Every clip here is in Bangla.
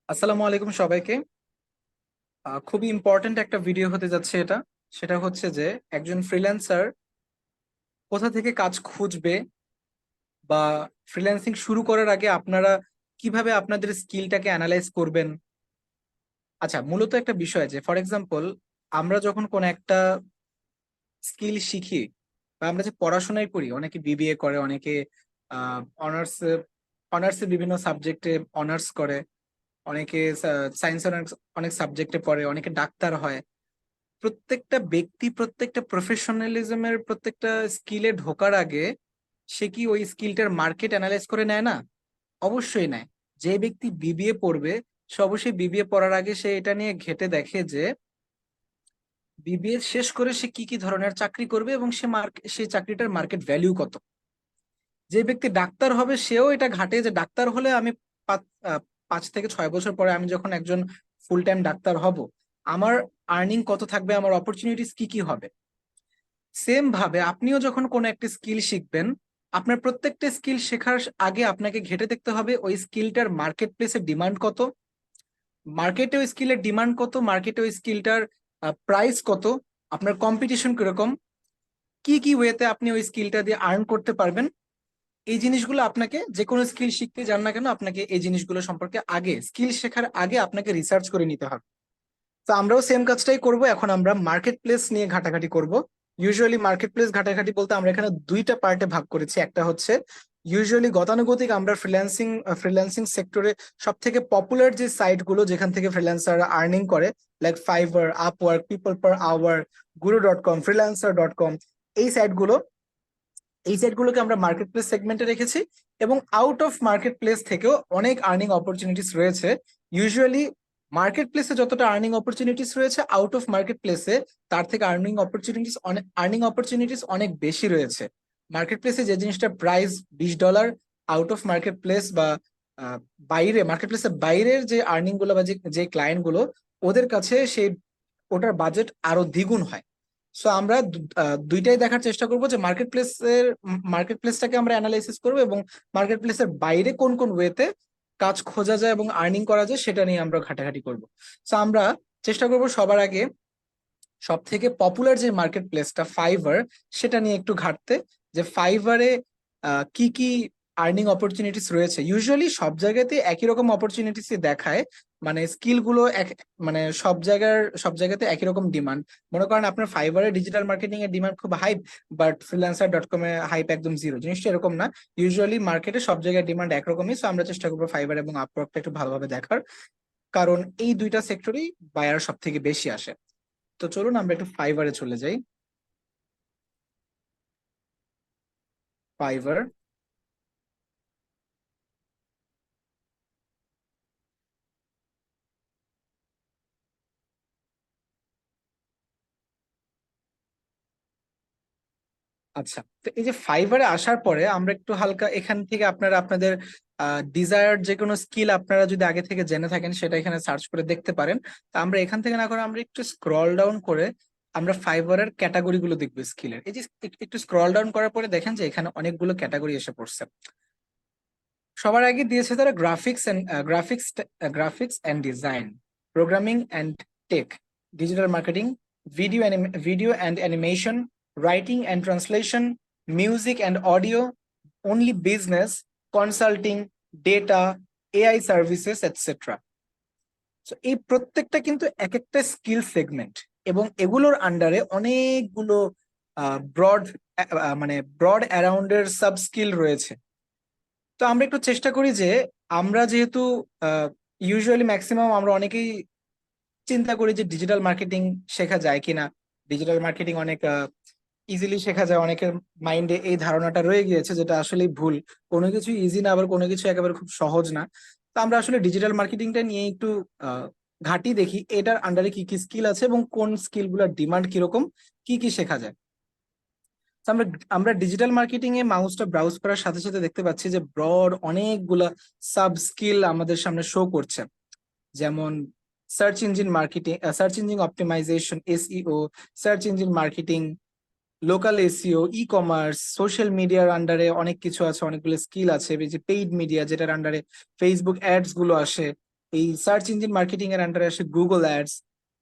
আসসালামু আলাইকুম সবাইকে। খুবই ইম্পর্ট্যান্ট একটা ভিডিও হতে যাচ্ছে এটা। সেটা হচ্ছে যে একজন ফ্রিল্যান্সার কোথা থেকে কাজ খুঁজবে বা ফ্রিল্যান্সিং শুরু করার আগে আপনারা কিভাবে আপনাদের স্কিলটাকে অ্যানালাইজ করবেন। আচ্ছা, মূলত একটা বিষয় যে ফর এক্সাম্পল আমরা যখন কোন একটা স্কিল শিখি বা আমরা যে পড়াশোনায় করি, অনেকে বিবিএ করে, অনেকে অনার্স অনার্সে বিভিন্ন সাবজেক্টে অনার্স করে, অনেকে সায়েন্স অনেক অনেক সাবজেক্টে পড়ে, অনেকে ডাক্তার হয়। প্রত্যেকটা ব্যক্তি প্রত্যেকটা প্রফেশনালিজমের প্রত্যেকটা স্কিলে ঢোকার আগে সে কি ওই স্কিলটার মার্কেট অ্যানালাইজ করে নেয় না? অবশ্যই নেয়। যে ব্যক্তি বিবিএ পড়বে সে অবশ্যই বিবিএ পড়ার আগে সে এটা নিয়ে ঘেঁটে দেখে যে বিবিএ শেষ করে সে কি কি ধরনের চাকরি করবে এবং সেই চাকরিটার মার্কেট ভ্যালু কত। যে ব্যক্তি ডাক্তার হবে সেও এটা ঘাটে যে ডাক্তার হলে আমি 5 থেকে 6 বছর পরে আমি যখন একজন ফুল টাইম ডাক্তার হব, আমার আর্নিং কত থাকবে, আমার অপরচুনিটিস কি কি হবে। সেম ভাবে আপনিও যখন কোনো একটা স্কিল শিখবেন, আপনার প্রত্যেকটা স্কিল শেখার আগে আপনাকে ঘেঁটে দেখতে হবে ওই স্কিলটার মার্কেট প্লেসে ডিমান্ড কত, মার্কেটে ওই স্কিলের ডিমান্ড কত, মার্কেটে ওই স্কিলটার প্রাইস কত, আপনার কম্পিটিশন কিরকম, কি কি ওয়েতে আপনি ওই স্কিলটা দিয়ে আর্ন করতে পারবেন। এই জিনিসগুলো আপনাকে, যে কোনো স্কিল শিখতে যান না কেন, আপনাকে এই জিনিসগুলো সম্পর্কে আগে, স্কিল শেখার আগে আপনাকে রিসার্চ করে নিতে হবে। তো আমরাও সেম কাজটাই করব। এখন আমরা মার্কেট প্লেস নিয়ে ঘাটাঘাটি করব। ইউজুয়ালি মার্কেট প্লেস ঘাটাঘাটি বলতে আমরা এখানে দুইটা পার্টে ভাগ করেছি। একটা হচ্ছে ইউজুয়ালি গতানুগতিক আমরা ফ্রিল্যান্সিং সেক্টরে সব থেকে পপুলার যে সাইট গুলো যেখান থেকে ফ্রিল্যান্সার আর্নিং করে, like Fiverr, Upwork, people per hour, গুরু.com, ফ্রিল্যান্সার.com, এই সাইটগুলো এই সাইটগুলোকে আমরা মার্কেট প্লেস সেগমেন্টে রেখেছি। এবং আউট অফ মার্কেট প্লেস থেকেও অনেক আর্নিং অপরচুনিটিস রয়েছে। ইউজুয়ালি মার্কেট প্লেসে যতটা আর্নিং অপরচুনিটিস রয়েছে, আউট অফ মার্কেট প্লেসে তার থেকে আর্নিং অপরচুনিটিস অনেক বেশি রয়েছে। মার্কেট প্লেসে যে জিনিসটার price $20, out of market place বা আহ, বাইরে মার্কেট প্লেসের বাইরের যে আর্নিং গুলো বা যে ক্লায়েন্ট গুলো, ওদের কাছে সেই ওটার বাজেট আরো দ্বিগুণ হয়। সো আমরা দুইটাই দেখার চেষ্টা করব যে মার্কেট প্লেসটাকে আমরা অ্যানালাইসিস করবো এবং মার্কেট প্লেসের বাইরে কোন কোন ওয়েতে কাজ খোঁজা যায় এবং আর্নিং করা যায় সেটা নিয়ে আমরা ঘাটাঘাটি করব। সো আমরা চেষ্টা করব সবার আগে সব থেকে পপুলার যে মার্কেট প্লেসটা ফাইবার, সেটা নিয়ে একটু ঘাটতে, যে ফাইবারে কি কি আর্নিং অপরচুনিটিস রয়েছে। ইউজুয়ালি সব জায়গাতে একই রকম অপরচুনিটিস দেখায়, মানে স্কিল গুলো মানে সব জায়গাতে একই রকম ডিমান্ড। মনে করেন আপনার ফাইবারে ডিজিটাল মার্কেটিং এর ডিমান্ড খুব হাই, বাট ফ্রিল্যান্সার.com এ হাইপ একদম জিরো। জিনিসটা এরকম না। ইউজুয়ালি মার্কেটে সব জায়গায় ডিমান্ড একরকমই। সো আমরা চেষ্টা করবো ফাইবার এবং আপওয়ার্কটা একটু ভালোভাবে দেখার, কারণ এই দুইটা সেক্টরেই বায়ার সব থেকে বেশি আসে। তো চলুন আমরা একটু ফাইবারে চলে যাই। ফাইবার। আচ্ছা, তো এই যে ফাইবারে আসার পরে আমরা একটু হালকা এখান থেকে আপনারা আপনাদের ডিজায়ার্ড যে কোনো স্কিল আপনারা যদি আগে থেকে জেনে থাকেন সেটা এখানে সার্চ করে দেখতে পারেন। তো আমরা এখান থেকে না করে আমরা একটু স্ক্রল ডাউন করে আমরা ফাইবারের ক্যাটাগরি গুলো দেখবো স্কিলের। এই যে একটু স্ক্রল ডাউন করার পরে দেখেন যে এখানে অনেকগুলো ক্যাটাগরি এসে পড়ছে। সবার আগে দিয়েছে তারা graphics and design, programming and tech, digital marketing, video and animation, writing and translation, music and audio, only business, consulting, data, AI services etcetera. এই প্রত্যেকটা কিন্তু এক একটা স্কিল সেগমেন্ট, এবং এগুলোর আন্ডারে অনেকগুলো ব্রড মানে ব্রড অ্যারাউন্ডের সাব স্কিল রয়েছে। তো আমরা একটু চেষ্টা করি যে আমরা যেহেতু ইউজুয়ালি ম্যাক্সিমাম আমরা অনেকেই চিন্তা করি যে ডিজিটাল মার্কেটিং শেখা যায় কিনা, ডিজিটাল মার্কেটিং অনেক ইজিলি শেখা যায়, অনেকের মাইন্ডে এই ধারণাটা রয়ে গিয়েছে, যেটা আসলে ভুল। কোনো কিছু ইজি না, আবার কোনো কিছু একেবারে খুব সহজ না। তো আমরা আসলে ডিজিটাল মার্কেটিংটা নিয়ে একটু আহ, ঘাঁটি দেখি এটার আন্ডারে কি কি স্কিল আছে এবং কোন স্কিল গুলোর ডিমান্ড কিরকম, কি কি শেখা যায়। তো আমরা আমরা ডিজিটাল মার্কেটিং এ মাউসটা ব্রাউজ করার সাথে সাথে দেখতে পাচ্ছি যে ব্রড অনেকগুলা সাব স্কিল আমাদের সামনে শো করছে। যেমন search engine optimisation, SEO, search engine marketing, local SEO, e commerce, social মিডিয়ার আন্ডারে অনেক কিছু আছে, অনেকগুলো স্কিল আছে। এই যে পেইড মিডিয়া, যেটার আন্ডারে ফেসবুক অ্যাডস গুলো আসে, এই সার্চ ইঞ্জিন মার্কেটিং এর আন্ডারে আসে গুগল অ্যাডস,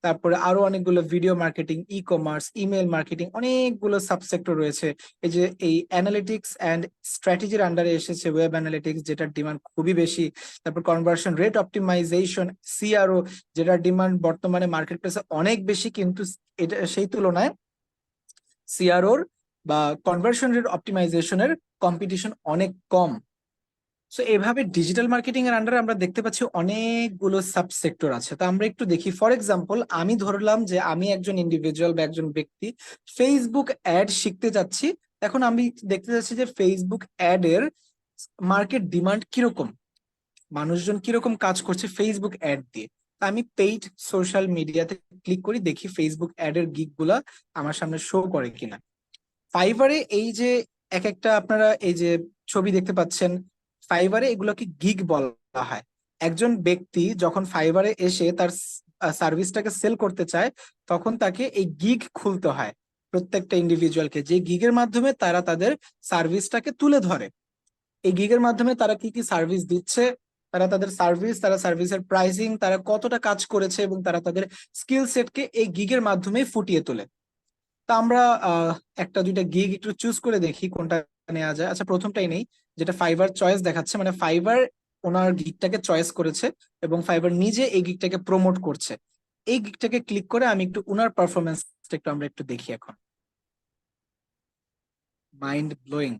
তারপরে আরো অনেকগুলো video marketing, e commerce, email marketing, অনেকগুলো সাবসেক্টর রয়েছে। এই যে এই অ্যানালিটিক্স অ্যান্ড স্ট্র্যাটেজির আন্ডারে এসেছে ওয়েব অ্যানালিটিক্স, যেটার ডিমান্ড খুবই বেশি। তারপর কনভার্সন রেট অপটিমাইজেশন, সিআরও, যেটার ডিমান্ড বর্তমানে মার্কেট প্লেসে অনেক বেশি, কিন্তু এটা সেই তুলনায় সিআরওর বা কনভার্সন রেট অপটিমাইজেশনের কম্পিটিশন অনেক কম। সো এভাবে ডিজিটাল মার্কেটিং এর আন্ডারে আমরা দেখতে পাচ্ছি অনেকগুলো সাবসেক্টর আছে। তো আমরা একটু দেখি। ফর এক্সাম্পল, আমি ধরলাম যে আমি একজন ইন্ডিভিজুয়াল বা একজন ব্যক্তি ফেসবুক অ্যাড শিখতে যাচ্ছি। এখন আমি দেখতে যাচ্ছি যে ফেসবুক অ্যাড এর মার্কেট ডিমান্ড কিরকম, মানুষজন কিরকম কাজ করছে ফেসবুক অ্যাড দিয়ে। তা আমি পেইড সোশ্যাল মিডিয়াতে ক্লিক করি, দেখি ফেসবুক অ্যাড এর গিগ গুলা আমার সামনে শো করে কিনা। ফাইবারে এই যে এক একটা আপনারা এই যে ছবি দেখতে পাচ্ছেন, ফাইবারে এগুলোকে গিগ বলা হয়। একজন ব্যক্তি যখন ফাইবারে এসে তার সার্ভিসটাকে সেল করতে চায়, তখন তাকে এই গিগ খুলতে হয় প্রত্যেকটা ইন্ডিভিজুয়ালকে, যে গিগের মাধ্যমে তারা তাদের সার্ভিসটাকে তুলে ধরে। এই গিগের মাধ্যমে তারা কি কি সার্ভিস দিচ্ছে, তারা তাদের সার্ভিস, তারা সার্ভিসের প্রাইসিং, তারা কতটা কাজ করেছে, এবং তারা তাদের স্কিল সেটকে এই গিগের মাধ্যমে ফুটিয়ে তোলে। তা আমরা একটা দুইটা গিগ একটু চুজ করে দেখি কোনটা নেওয়া যায়। আচ্ছা, প্রথমটাই নেই, যেটা ফাইবার চয়েস দেখাচ্ছে, মানে ফাইবার ওনার গিগটাকে চয়েস করেছে এবং ফাইবার নিজে এই গিগটাকে প্রমোট করছে। এই গিগটাকে ক্লিক করে আমি একটু ওনার পারফরমেন্সটা একটু আমরা একটু দেখি এখন। Mind blowing.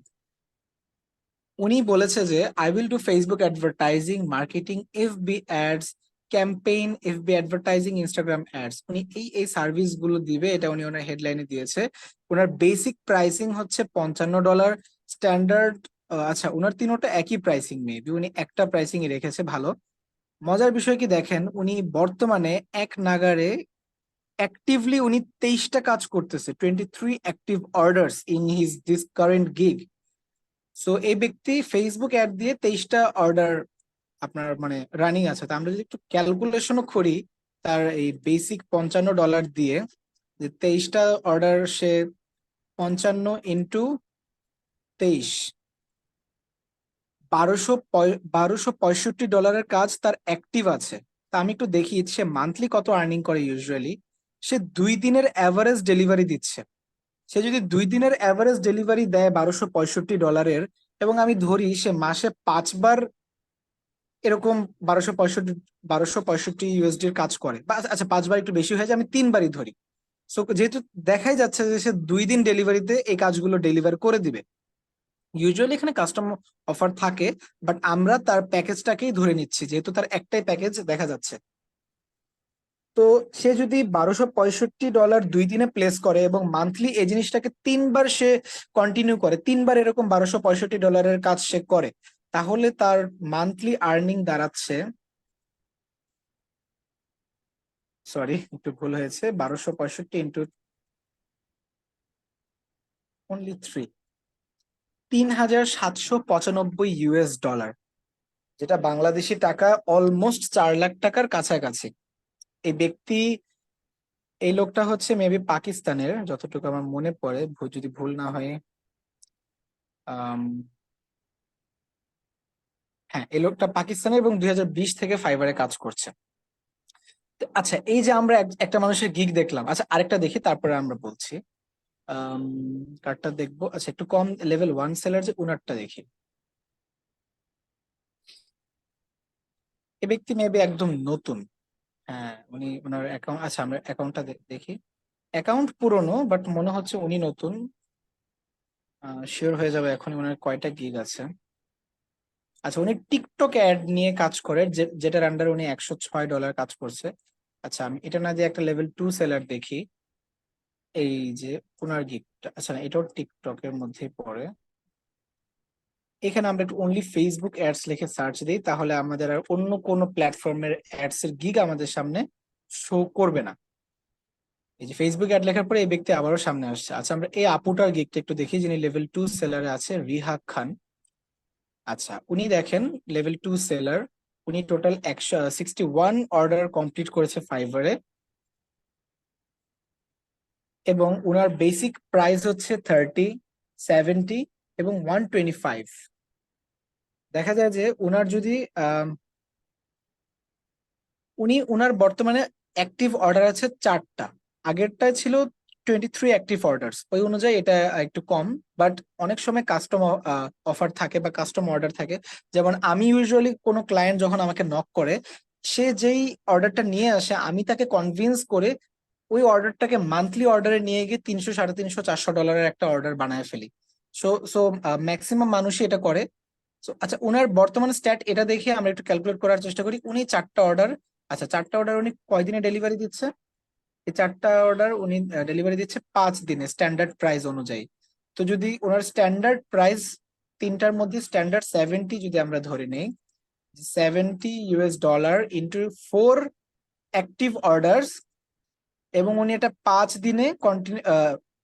উনি বলেছে যে I will do Facebook advertising, marketing, FB ads, campaign, FB advertising, Instagram ads. উনি এই সার্ভিস গুলো দিবে, এটা উনি ওনার হেডলাইনে দিয়েছে। ওনার বেসিক প্রাইসিং হচ্ছে $55। স্ট্যান্ডার্ড, আচ্ছা ওনার তিনোটা একই প্রাইসিং, মেবি উনি একটা প্রাইসিং রেখেছে। ভালো। মজার বিষয় কি দেখেন, উনি বর্তমানে এক নাগারে অ্যাক্টিভলি উনি 23টা কাজ করতেছে, 23 active orders in his this current gig. So এই ব্যক্তি ফেসবুক অ্যাড দিয়ে 23টা অর্ডার আপনার মানে রানিং আছে। তো আমরা যদি একটু ক্যালকুলেশনও করি, তার এই বেসিক $55 দিয়ে যে 23টা অর্ডার, সে 55 × 23, 1265 ডলারের কাজ তার অ্যাক্টিভ আছে। তা আমি একটু দেখি সে মান্থলি কত আর্নিং করে ইউজুয়ালি। সে 2 দিনের অ্যাভারেজ ডেলিভারি দিচ্ছে। সে যদি 2 দিনের অ্যাভারেজ ডেলিভারি দেয় $1265, এবং আমি ধরি সে মাসে 5বার এরকম 1265 ইউএসডির কাজ করে, বা আচ্ছা 5বার একটু বেশি হয়ে যায়, আমি 3বারই ধরি। সো যেহেতু দেখাই যাচ্ছে যে সে 2 দিন ডেলিভারিতে এই কাজগুলো ডেলিভার করে দিবে। ইউজুয়ালি এখানে কাস্টম অফার থাকে, বাট আমরা তার প্যাকেজটাকেই ধরে নিচ্ছি যেহেতু তার একটাই প্যাকেজ দেখা যাচ্ছে। তো সে যদি $1265 2 দিনে প্লেস করে এবং মান্থলি এই জিনিসটাকে 3বার সে কন্টিনিউ করে, 3বার এরকম $1265 কাজ সে করে, তাহলে তার মান্থলি আর্নিং দাঁড়াচ্ছে, সরি একটু ভুল হয়েছে, 1265 ইন্টু অনলি 3,795 US ডলার, যেটা বাংলাদেশি টাকা অলমোস্ট 4 লাখ টাকার কাছাকাছি। এই ব্যক্তি, এই লোকটা হচ্ছে মেবি পাকিস্তানের, যতটুকু আমার মনে পড়ে, যদি ভুল না হয়। আম, হ্যাঁ, এই লোকটা পাকিস্তানের এবং 2020 থেকে ফাইবারে কাজ করছে। তো আচ্ছা, এই যে আমরা একটা মানুষের গিগ দেখলাম, আচ্ছা আরেকটা দেখি তারপরে আমরা বলছি। আম, কার্ডটা দেখবো। আচ্ছা, একটু কম লেভেল 1 সেলার, যে উনারটা দেখি। এই ব্যক্তি মেবি একদম নতুন। হ্যাঁ, উনি ওনার অ্যাকাউন্ট, আচ্ছা আমরা অ্যাকাউন্টটা দেখি। অ্যাকাউন্ট পুরনো, বাট মনে হচ্ছে উনি নতুন। শিওর হয়ে যাবে এখন ওনার কয়টা গিগ আছে। আচ্ছা, উনি টিকটক অ্যাড নিয়ে কাজ করে, যেটার আন্ডার উনি $106 কাজ করছে। আচ্ছা, আমি এটা না দিয়ে একটা লেভেল 2 সেলার দেখি। এই যে ওনার গিগটা, আচ্ছা না, এটাও টিকটকের মধ্যেই পড়ে। এখানে আমরা একটু অনলি ফেসবুক অ্যাডস লিখে সার্চ দিই, তাহলে আমাদের আর অন্য কোনো প্ল্যাটফর্মের অ্যাডস এর গিগ আমাদের সামনে শো করবে না। এই যে ফেসবুক অ্যাড লেখার পরে এই ব্যক্তি আবারও সামনে আসছে। আচ্ছা, আমরা এই আপুটার গিগটা একটু দেখি, যিনি লেভেল 2 সেলারে আছে, রিহা খান। আচ্ছা, উনি দেখেন লেভেল 2 সেলার, উনি টোটাল 161 অর্ডার কমপ্লিট করেছে ফাইবারে, এবং উনার বেসিক প্রাইস হচ্ছে 30, 70 এবং 125। দেখা যায় যে উনার যদি উনার বর্তমানে অ্যাক্টিভ অর্ডার আছে 4টা। আগেরটায় ছিল 23 অ্যাক্টিভ অর্ডারস, ওই অনুযায়ী এটা একটু কম। বাট অনেক সময় কাস্টম অফার থাকে বা কাস্টম অর্ডার থাকে। যেমন আমি ইউজুয়ালি কোনো ক্লায়েন্ট যখন আমাকে নক করে, সে যেই অর্ডারটা নিয়ে আসে আমি তাকে কনভিন্স করে ওই অর্ডারটাকে মান্থলি অর্ডারে নিয়ে গিয়ে 300, 350, $400 একটা অর্ডার বানায় ফেলি। সো সো ম্যাক্সিমাম মানুষই এটা করে। So, আচ্ছা, উনার বর্তমান স্ট্যাট এটা দেখে আমরা একটু ক্যালকুলেট করার চেষ্টা করি। উনি 4টা অর্ডার, আচ্ছা 4টা অর্ডার উনি কয়দিনে ডেলিভারি দিচ্ছে? এই 4টা অর্ডার উনি ডেলিভারি দিচ্ছে 5 দিনে স্ট্যান্ডার্ড প্রাইস অনুযায়ী। তো যদি ওনার স্ট্যান্ডার্ড প্রাইস, তিনটার মধ্যে স্ট্যান্ডার্ড 70 যদি আমরা ধরে নেই, $70 ইন্টু 4 অ্যাক্টিভ অর্ডার্স, এবং উনি এটা 5 দিনে কন্টিনিউ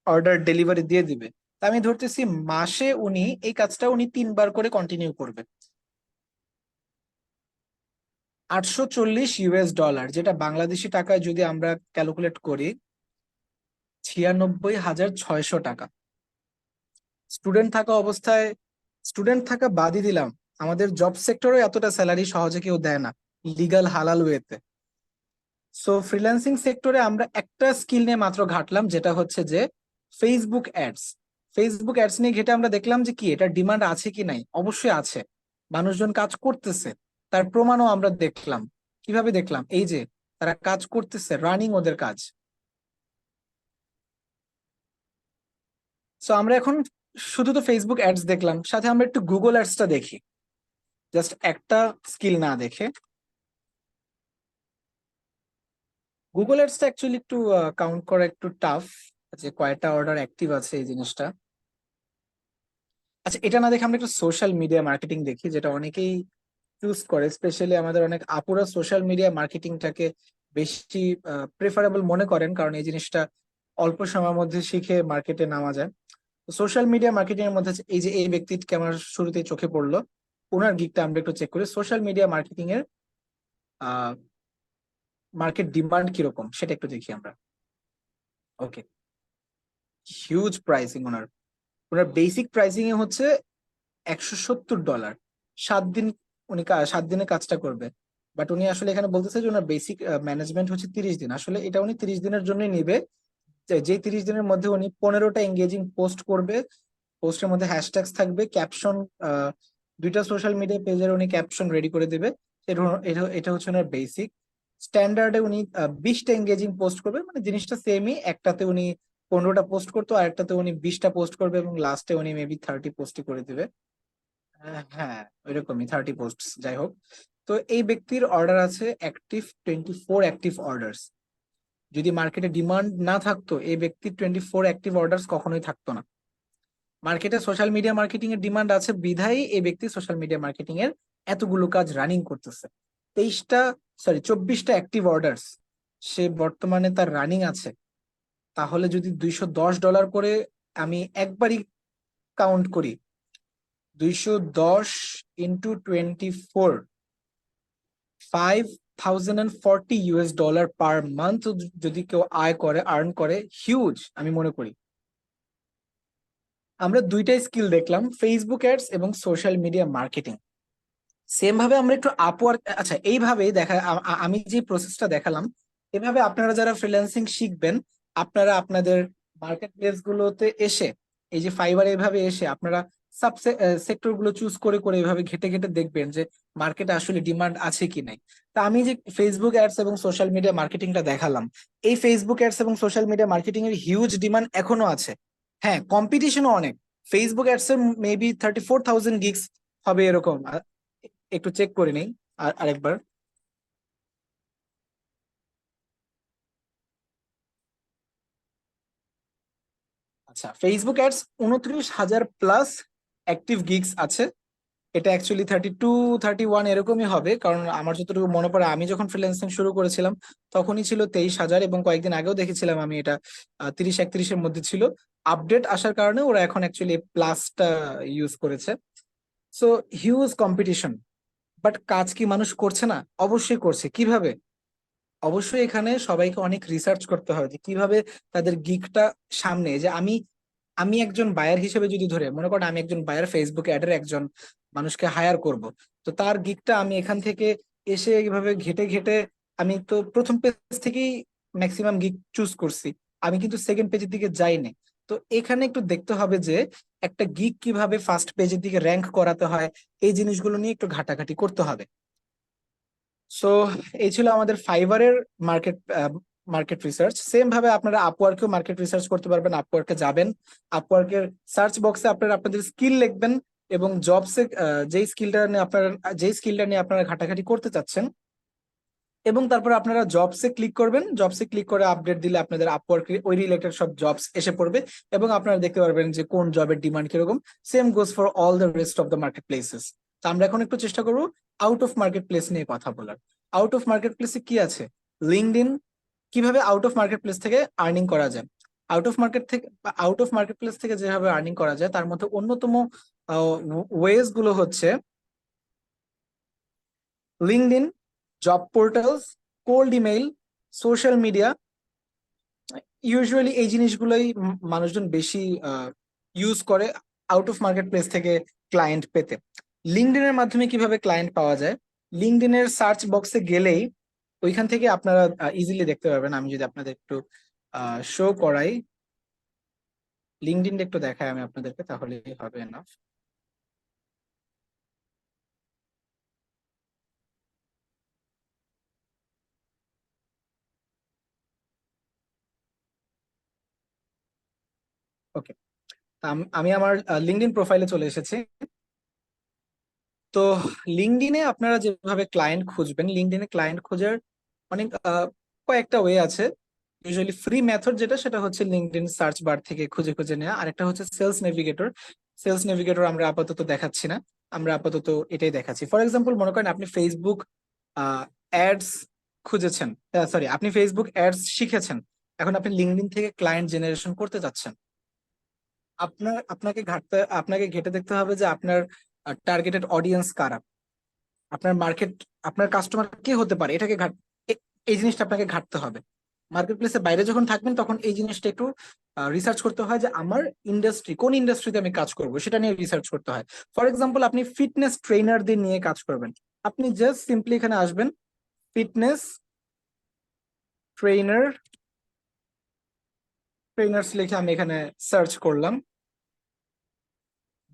অর্ডার ডেলিভারি দিয়ে দিবে। তা আমি ধরতেছি মাসে উনি এই কাজটা উনি 3বার করে কন্টিনিউ করবে। $840, যেটা বাংলাদেশি টাকায় যদি আমরা ক্যালকুলেট করি, 96,600 টাকা। স্টুডেন্ট থাকা অবস্থায়, স্টুডেন্ট থাকা বাদই দিলাম, আমাদের জব সেক্টরে এতটা স্যালারি সহজে কেউ দেয় না লিগাল হালাল ওয়েতে। সো ফ্রিল্যান্সিং সেক্টরে আমরা একটা স্কিল নিয়ে মাত্র ঘাটলাম, যেটা হচ্ছে যে ফেসবুক অ্যাডস। ফেসবুক অ্যাডস নিয়ে ঘেটে আমরা দেখলাম যে কি এটা ডিমান্ড আছে কি নাই। অবশ্যই আছে, মানুষজন কাজ করতেছে, তার প্রমাণও আমরা দেখলাম। কিভাবে দেখলাম? এই যে তারা কাজ করতেছে, রানিং ওদের কাজ। সো আমরা এখন শুধু তো ফেসবুক অ্যাডস দেখলাম, সাথে আমরা একটু গুগল অ্যাডসটা দেখি, জাস্ট একটা স্কিল না দেখে। গুগল অ্যাডসটা অ্যাকচুয়ালি একটু কাউন্ট করা একটু টাফ, যে কয়টা অর্ডার অ্যাক্টিভ আছে এই জিনিসটা। আচ্ছা, এটা না দেখে আমরা একটু সোশ্যাল মিডিয়া মার্কেটিং দেখি, যেটা অনেকেই চুজ করে। স্পেশালি আমাদের অনেক আপুরা সোশ্যাল মিডিয়া মার্কেটিংটাকে বেশি প্রেফারেবল মনে করেন, কারণ এই জিনিসটা অল্প সময়ের মধ্যে শিখে মার্কেটে নামা যায়। সোশ্যাল মিডিয়া মার্কেটিং এর মধ্যে এই যে এই ব্যক্তিকে আমার শুরুতেই চোখে পড়লো, ওনার গিকটা আমরা একটু চেক করি। সোশ্যাল মিডিয়া মার্কেটিং এর মার্কেট ডিমান্ড কিরকম সেটা একটু দেখি আমরা। ওকে, হিউজ প্রাইসিং ওনার। ওনার বেসিক প্রাইসিং এ হচ্ছে $170। 7 দিন উনি 7 দিনে কাজটা করবে। বাট উনি আসলে এখানে বলতেছে যে ওনার বেসিক ম্যানেজমেন্ট হচ্ছে 30 দিন। আসলে এটা উনি 30 দিনের জন্যই নিবে, যে 30 দিনের মধ্যে উনি 15টা এঙ্গেজিং পোস্ট করবে। পোস্টের মধ্যে হ্যাশট্যাগস থাকবে, ক্যাপশন, 2টা সোশ্যাল মিডিয়া পেজের উনি ক্যাপশন রেডি করে দিবে। এটা এটা এটা হচ্ছে ওনার বেসিক। স্ট্যান্ডার্ডে উনি 20টা এঙ্গেজিং পোস্ট করবে, মানে জিনিসটা সেমই, একটাতে উনি 15টা পোস্ট করতো, আর একটাতে উনি 20টা পোস্ট করবে, এবং লাস্টে উনি মেবি 30 পোস্টই করে দিবে। হ্যাঁ, ওইরকমই 30 পোস্ট, যাই হোক। তো এই ব্যক্তির অর্ডার আছে অ্যাক্টিভ 24 অ্যাক্টিভ অর্ডার্স। যদি মার্কেটে ডিমান্ড না থাকতো, এই ব্যক্তির 24 অ্যাক্টিভ অর্ডার্স কখনোই থাকতো না। মার্কেটে সোশ্যাল মিডিয়া মার্কেটিং এর ডিমান্ড আছে বিধায় এই ব্যক্তি সোশ্যাল মিডিয়া মার্কেটিং এর এতগুলো কাজ রানিং করতেছে। 24টা অ্যাক্টিভ অর্ডার্স সে বর্তমানে তার রানিং আছে। তাহলে যদি $210 করে আমি একবারই কাউন্ট করি, 210 ইন্টু 24, $5,040 পার মান্থ যদি কেউ আয় করে, আর্ন করে, হিউজ আমি মনে করি। আমরা দুইটাই স্কিল দেখলাম, ফেসবুক অ্যাডস এবং সোশ্যাল মিডিয়া মার্কেটিং। সেম ভাবে আমরা একটু আপওয়ার্ক, আচ্ছা এইভাবেই দেখা, আমি যে প্রসেসটা দেখালাম, এভাবে আপনারা যারা ফ্রিল্যান্সিং শিখবেন, আপনারা আপনাদের মার্কেট প্লেস গুলোতে এসে, এই যে ফাইবার, এইভাবে এসে আপনারা সাব সেক্টর গুলো চুজ করে করে এভাবে ঘেটে ঘেটে দেখবেন যে মার্কেটে আসলে ডিমান্ড আছে কি নাই। তা আমি যে ফেসবুক অ্যাডস এবং সোশ্যাল মিডিয়া মার্কেটিংটা দেখালাম, এই ফেসবুক অ্যাডস এবং সোশ্যাল মিডিয়া মার্কেটিং এর হিউজ ডিমান্ড এখনো আছে। হ্যাঁ, কম্পিটিশনও অনেক। ফেসবুক অ্যাডস এর মেবি 34,000 গিগস হবে এরকম। একটু চেক করে নেই আরেকবার। আচ্ছা, Facebook ads 29,000 plus active gigs আছে। এটা অ্যাকচুয়ালি 32, 31 এরকমই হবে, কারণ আমার যতটুকু মনে পড়ে আমি যখন ফ্রিল্যান্সিং শুরু করেছিলাম তখনই ছিল 23,000, এবং কয়েকদিন আগেও দেখেছিলাম আমি এটা 30, 31-এর মধ্যে ছিল। আপডেট আসার কারণে ওরা এখন অ্যাকচুয়ালি প্লাসটা ইউজ করেছে। So huge competition. বাট কাজ কি মানুষ করছে না? অবশ্যই করছে। কিভাবে? অবশ্যই এখানে সবাইকে অনেক রিসার্চ করতে হবে যে কিভাবে তাদের গিগটা সামনে, যে আমি আমি একজন বায়ার হিসেবে যদি ধরে মনে করেন, আমি একজন বায়ার, ফেসবুক অ্যাডের একজন মানুষকে হায়ার করব, তো তার গিগটা আমি এখান থেকে এসে এইভাবে ঘেটে ঘেটে আমি তো প্রথম পেজ থেকেই ম্যাক্সিমাম গিগ চুজ করছি, আমি কিন্তু সেকেন্ড পেজের দিকে যাইনি। তো এখানে একটু দেখতে হবে যে একটা গিগ কিভাবে ফার্স্ট পেজের দিকে র্যাঙ্ক করাতে হয়, এই জিনিসগুলো নিয়ে একটু ঘাটাঘাটি করতে হবে। সো এই ছিল আমাদের ফাইবারের মার্কেট মার্কেট রিসার্চ। সেম ভাবে আপনারা আপওয়ার্কেও মার্কেট রিসার্চ করতে পারবেন। আপওয়ার্কে যাবেন, আপওয়ার্কের সার্চ বক্সে আপনারা আপনাদের স্কিল লিখবেন এবং জবসে যেই স্কিলটা নিয়ে আপনারা ঘাটাঘাটি করতে চাচ্ছেন, এবং তারপর আপনারা জবসে ক্লিক করবেন। জবসে ক্লিক করে আপডেট দিলে আপনাদের আপওয়ার্ক ওই রিলেটেড সব জবস এসে পড়বে এবং আপনারা দেখতে পারবেন যে কোন জবের ডিমান্ড কিরকম। Same goes for all the rest of the market places. তো আমরা এখন একটু চেষ্টা করবো আউট অফ মার্কেট প্লেস নিয়ে কথা বলার। আউট অফ মার্কেট প্লেসে কি আছে? লিঙ্কডইন। কিভাবে আউট অফ মার্কেট প্লেস থেকে আর্নিং করা যায়? আউট অফ মার্কেট প্লেস থেকে যেভাবে আর্নিং করা যায় তার মধ্যে অন্যতম ওয়েজ গুলো হচ্ছে LinkedIn, job portals, cold email, social media. Usually এই জিনিসগুলোই মানুষজন বেশি ইউজ করে আউট অফ মার্কেট প্লেস থেকে ক্লায়েন্ট পেতে। লিঙ্কডইনের মাধ্যমে কিভাবে ক্লায়েন্ট পাওয়া যায়? লিঙ্কডইনের সার্চ বক্সে গেলেই ওইখান থেকে আপনারা ইজিলি দেখতে পারবেন। আমি যদি আপনাদের একটু শো করাই, লিঙ্কডইনটা একটু দেখাই আমি আপনাদেরকে, তাহলেই হবে না। ওকে, আমি আমার লিঙ্কডইন প্রোফাইলে চলে এসেছি। তো লিঙ্কডইনে আপনারা যেভাবে ক্লায়েন্ট খুঁজবেন, লিঙ্কডইনে ক্লায়েন্ট খোঁজার অনেক কয়েকটা ওয়ে আছে। ইউজুয়ালি ফ্রি মেথড যেটা, সেটা হচ্ছে লিঙ্কডইন সার্চ বার থেকে খুঁজে খুঁজে নেওয়া। আরেকটা হচ্ছে সেলস নেভিগেটর। সেলস নেভিগেটর আমরা আপাতত দেখাচ্ছি না, আমরা আপাতত এটাই দেখাচ্ছি। ফর এক্সাম্পল, মনে করেন আপনি ফেসবুক অ্যাডস খুঁজেছেন, সরি, আপনি ফেসবুক অ্যাডস শিখেছেন, এখন আপনি লিঙ্কডইন থেকে ক্লায়েন্ট জেনারেশন করতে চাচ্ছেন। আপনাকে ঘেটে দেখতে হবে যে আপনার টার্গেটেড অডিয়েন্স কারা, আপনার মার্কেট, আপনার কাস্টমার কে হতে পারে, এই জিনিসটা আপনাকে ঘাটতে হবে। মার্কেট প্লেসের বাইরে যখন থাকবেন তখন এই জিনিসটা একটু রিসার্চ করতে হয় যে আমার ইন্ডাস্ট্রি, কোন ইন্ডাস্ট্রিতে আমি কাজ করব সেটা নিয়ে রিসার্চ করতে হয়। ফর এক্সাম্পল, আপনি ফিটনেস ট্রেনারদের নিয়ে কাজ করবেন, আপনি জাস্ট সিম্পলি এখানে আসবেন, ফিটনেস ট্রেনার, ট্রেনার্স লিখে আমি এখানে সার্চ করলাম।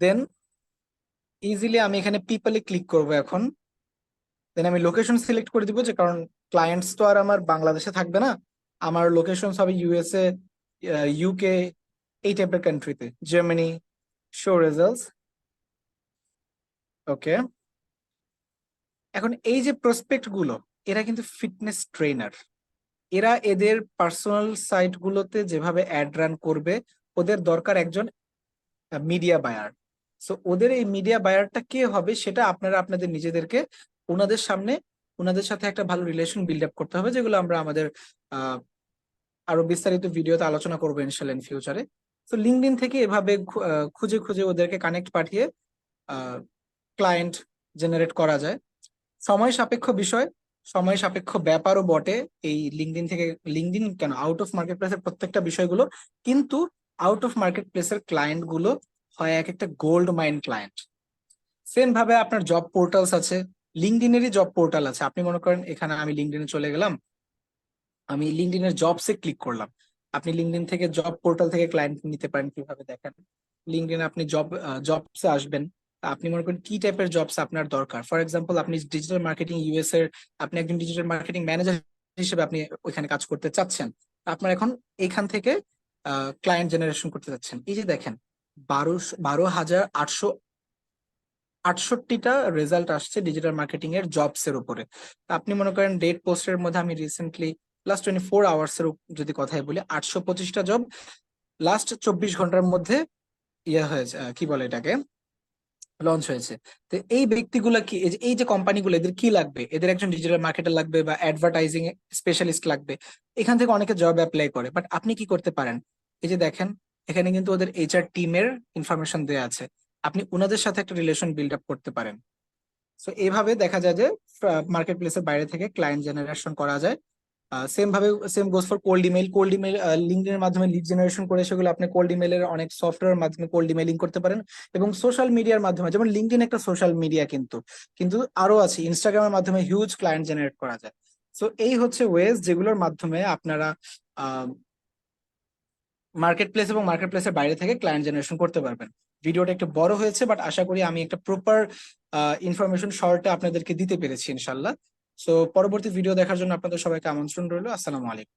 দেন ইজিলি আমি এখানে পিপলে ক্লিক করব এখন। দেন আমি লোকেশন সিলেক্ট করে দিব, যে কারণ ক্লায়েন্টস তো আর আমার বাংলাদেশে থাকবে না, আমার লোকেশন হবে ইউএসএ, ইউকে, এই টাইপের কান্ট্রিতে, জার্মানি। Show results. ওকে, এখন এই যে প্রসপেক্ট গুলো, এরা কিন্তু ফিটনেস ট্রেনার। এরা এদের পার্সোনাল সাইট গুলোতে যেভাবে অ্যাড রান করবে, ওদের দরকার একজন মিডিয়া বায়ার। সো ওদের এই মিডিয়া বায়ারটা কে হবে সেটা আপনারা আপনাদের নিজেদেরকে ওনাদের সামনে, ওনাদের সাথে একটা ভালো রিলেশন বিল্ড আপ করতে হবে, যেগুলো আমরা আমাদের আহ আরো বিস্তারিত ভিডিওতে আলোচনা করবো ইনশাল্লাহ ইন ফিউচারে। তো লিঙ্কডইন থেকে এভাবে খুঁজে খুঁজে ওদেরকে কানেক্ট পাঠিয়ে ক্লায়েন্ট জেনারেট করা যায়। সময় সাপেক্ষ বিষয়, সময় সাপেক্ষ ব্যাপারও বটে এই লিঙ্কডইন থেকে, লিঙ্কডইন কেন, আউট অফ মার্কেট প্লেসের প্রত্যেকটা বিষয়গুলো। কিন্তু আউট অফ মার্কেট প্লেসের ক্লায়েন্ট গুলো হয় এক একটা গোল্ড মাইন ক্লায়েন্ট। সেম ভাবে আপনার জব পোর্টালস আছে, লিঙ্কডইনেরই জব পোর্টাল আছে। আপনি মনে করেন এখানে আমি লিঙ্কডইনে চলে গেলাম, আমি লিঙ্কডইনের জবসে ক্লিক করলাম। আপনি লিঙ্কডইন থেকে জব পোর্টাল থেকে ক্লায়েন্ট নিতে পারেন, কিভাবে দেখেন। লিঙ্কডইনে আপনি জবসে আসবেন, আপনি মনে করেন কি টাইপের জবস আপনার দরকার। ফর এক্সাম্পল, আপনি ডিজিটাল মার্কেটিং ইউএস এর, আপনি একজন ডিজিটাল মার্কেটিং ম্যানেজার হিসেবে আপনি ওইখানে কাজ করতে চাচ্ছেন। আপনার এখন এইখান থেকে ক্লায়েন্ট জেনারেশন করতে চাচ্ছেন। এই যে দেখেন, 12,868টা রেজাল্ট আসছে ডিজিটাল মার্কেটিং এর জবস এর উপরে। আপনি মনে করেন ডেট পোস্টের মধ্যে আমি রিসেন্টলি লাস্ট 24 আওয়ার্স এর যদি কথাই বলি, 825টা জব লাস্ট 24 ঘন্টার মধ্যে ইয়ে হয়েছে, কি বলে এটাকে, লঞ্চ হয়েছে। তো এই ব্যক্তিগুলা কি, এই যে কোম্পানিগুলো, এদের কি লাগবে? এদের একজন ডিজিটাল মার্কেটার লাগবে বা অ্যাডভার্টাইজিং স্পেশালিস্ট লাগবে। এখান থেকে অনেকে জব অ্যাপ্লাই করে, বাট আপনি কি করতে পারেন? এই যে দেখেন, এখানে কিন্তু ওদের এইচআর টিমের ইনফরমেশন দেওয়া আছে, আপনি ওনাদের সাথে একটা রিলেশন বিল্ড আপ করতে পারেন। সো এইভাবে দেখা যায় যে মার্কেট প্লেসের বাইরে থেকে ক্লায়েন্ট জেনারেশন করা যায়। সেম ভাবে same goes for cold email. Cold email LinkedIn এর মাধ্যমে লিড জেনারেশন করে, সেগুলো আপনি কোল্ড ইমেলের অনেক সফটওয়্যার মাধ্যমে কোল্ড ইমেলিং করতে পারেন। এবং সোশ্যাল মিডিয়ার মাধ্যমে, যেমন লিঙ্কডইন একটা সোশ্যাল মিডিয়া, কিন্তু কিন্তু আরো আছে, ইনস্টাগ্রামের মাধ্যমে হিউজ ক্লায়েন্ট জেনারেট করা যায়। সো এই হচ্ছে ওয়েজ যেগুলোর মাধ্যমে আপনারা মার্কেট প্লেস এবং মার্কেট প্লেসের বাইরে থেকে ক্লায়েন্ট জেনারেশন করতে পারবেন। ভিডিওটা একটু বড় হয়েছে, বাট আশা করি আমি একটা প্রপার ইনফরমেশন শর্টে আপনাদেরকে দিতে পেরেছি ইনশাল্লাহ। সো পরবর্তী ভিডিও দেখার জন্য আপনাদের সবাইকে আমন্ত্রণ রইল। আসসালামু আলাইকুম।